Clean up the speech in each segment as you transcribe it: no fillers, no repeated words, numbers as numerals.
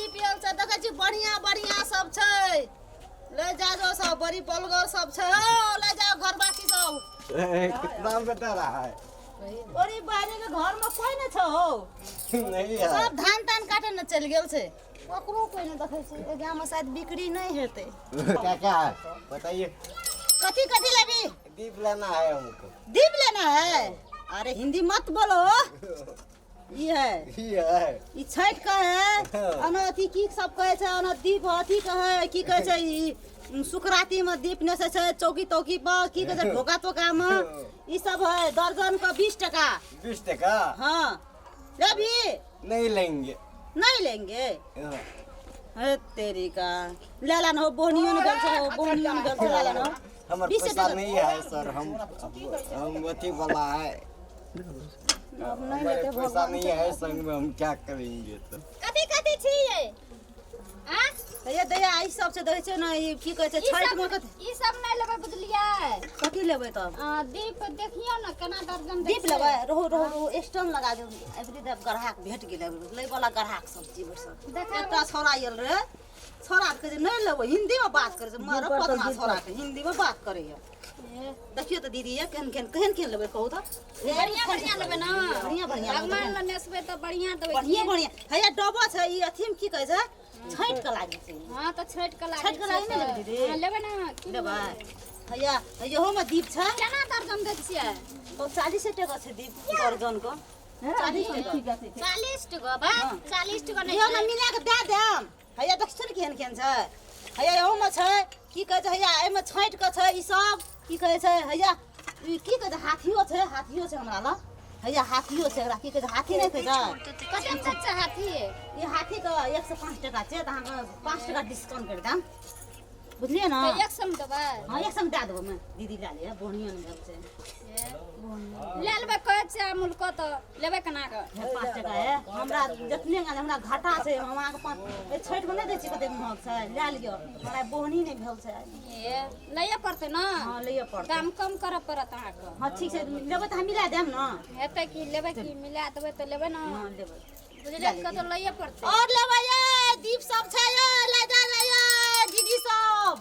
दीप यल छै देखै छी बढ़िया बढ़िया सब छै ले जा जो सब बड़ी बलगर सब छै ले जाओ घर बाकी सब कितना बेटा रहा है ओरी बानी के घर में कोई न छौ नहीं है सब धान तान काटे न चल गेल छै ओकरो कोई न देखै छै ए गाम में शायद बिक्री नहीं हेतै क्या क्या है बताइए कथी कथी लेबी दीप लेना है हमको दीप लेना है अरे हिंदी मत बोलो ये है ई छठ का है अन अथी की सब कहे छै अन दीप अथी कहे की कहे छै ई सुकराती में दीप ने से छै चौकी तौकी पर की कहे छै ढोका तोका में ई सब है दर्जन का 20 टका 20 टका हाँ लेबी नहीं लेंगे नहीं लेंगे है तेरी का ले लाना हो बोनियो ने गल से हो बोनियो ने गल से ले लाना हमारे पैसा नहीं है सर हम अथी वाला है अब नहीं हमारे लेते पैसा भगवान नहीं है संग में हम क्या करेंगे तो कथी कथी छी ये हां ये दया ई सब से देखै छै ना ई की कहै छै छठ में कथी ई सब नहीं लेबै बुझलियै कथी लेबै तब दीप देखियो ना केना दर्जन दीप लेबै रहो रहो रहो स्टोन लगा दे एवरी देव ग्राहक भेट गेलै लै वाला ग्राहक सब जीव सब एकटा छोरा आयल रे छोरा के जे नहीं लेबै हिंदी में बात करे छै मार पतना छोरा के हिंदी में बात करे है देखियो तो दीदी ये केहन लेबै कहू तो बढ़िया बढ़िया लेबै ना बढ़िया बढ़िया भगवान ल नेसबै त बढ़िया देबै बढ़िया बढ़िया हैया डबो छै ई अथी में की कहै छै छठ के लागी छै हां त छठ के लागी छठ के लागी नहीं लेबै दीदी हां लेबै ना की लेबै हैया इहो में दीप छै केना दर्जन दै छियै तो 40 टका छै दीप दर्जन को 40 टका 40 टका बा 40 टका नहीं इहो में मिला के दे देम हैया देखछन केहन छै हैया इहो में छै की कहै छै हैया एमे छठ के छै ई सब की कहै छै हैया ई की कहै छै हाथियो छै हमरा ल हैया हाथियो छै एकरा की कहै छै हाथी नहीं कहै छै कते में छै हाथी ये हाथी का 105 टका छै त हम 5 टका डिस्काउंट कर दाम बुझलिए ना तो 100 में देबै हां 100 में दे देबो मैं दीदी ला ले बोनियो ने गल छै ले लेबै कहै छै अमूल को तो लेबै केना के 5 टका है हमरा जतने गाल हमरा घाटा छै हम अहाँ के छठ में नहीं दै छी कते महग छै ले लियो हमरा बोहनी नहीं भेल छै ये लइए पड़तै ना हां लियो पड़त दाम कम करऽ पड़त अहाँ के हां ठीक छै लेबै त हम मिला देम ना हेतै कि लेबै कि मिला देबै त लेबै ना हां लेबै बुझलियै के तो लइए पड़तै और लेबै ये दीप सब छै ये ले जा ले ये दीदी सब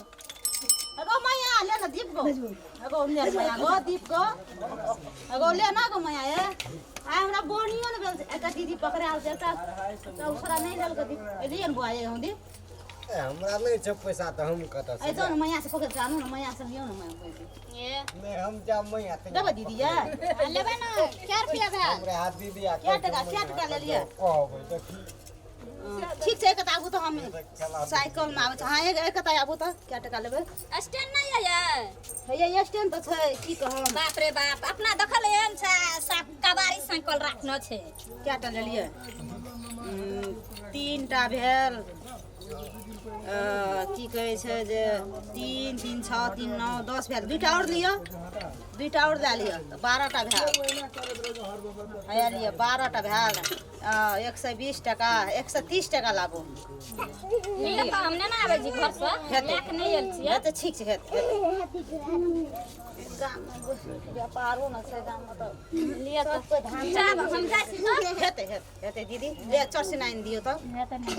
एगो मैया ले ना दीप को एगो ले मैया गो दीप को एगो ले ना गो मैया ये आ हमरा बोनियो ने भेल एकटा दीदी पकड़ाल छै एकटा दूसरा नहीं लेल के दीप एलियन बुआए हम दीप हमरा नहीं छै पैसा तो हम कत ए जो ना मैया से पकड़ के आनु ना मैया से लियो ना मैं ये नहीं हम जा मैं आते देबे दीदी ये लेबै ना क्या रुपया भेल हमरे हाथ दीदी आ क्या टका ले लिए कहबै देखी ठीक छै एकटा आबू तो हम साइकिल में आबै छै हां एकटा आबू तो क्या टका लेबै स्टैंड नहीं है हैया ये स्टैंड तो छै की कहम बाप रे बाप अपना देखल एहन छै सब कबाड़ी साइकिल राखनो छै क्या टा लेलिए 3 टा भेल की कहै छै जे 3 3 6 3 9 10 भेल 2 टा और लियो 2 टा और ले लियो तो 12 टा भेल हैया लियो 12 टा भेल 120 टका 130 टका लाबो ले तो हमने ना आबै जी घर से लेके नहीं आयल छियै तो ठीक छै गाम में व्यापारो न छै गाम में तो लिए तो जाब हम जाइ छी तो हेते दीदी ले 409 दियो तो हेतै नहीं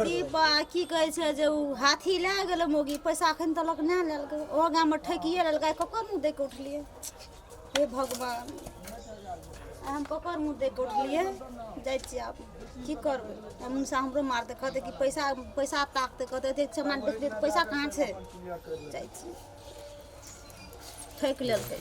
दीपा की कहै छै जे उ हाथी ले गेल मोगी पैसा अखन तलक नै लेलकै ओ गाम में ठकिए लेलकै ककर मुंह देख के उठलिए हे भगवान हम ककर मुंह देख के उठलिए जाइ छी आब की करबै मुंह से हमरो मारते कहते कि पैसा ताकते कहते देख सामान बेच दे पैसा कहाँ छै जाइ छी ठक लेलकै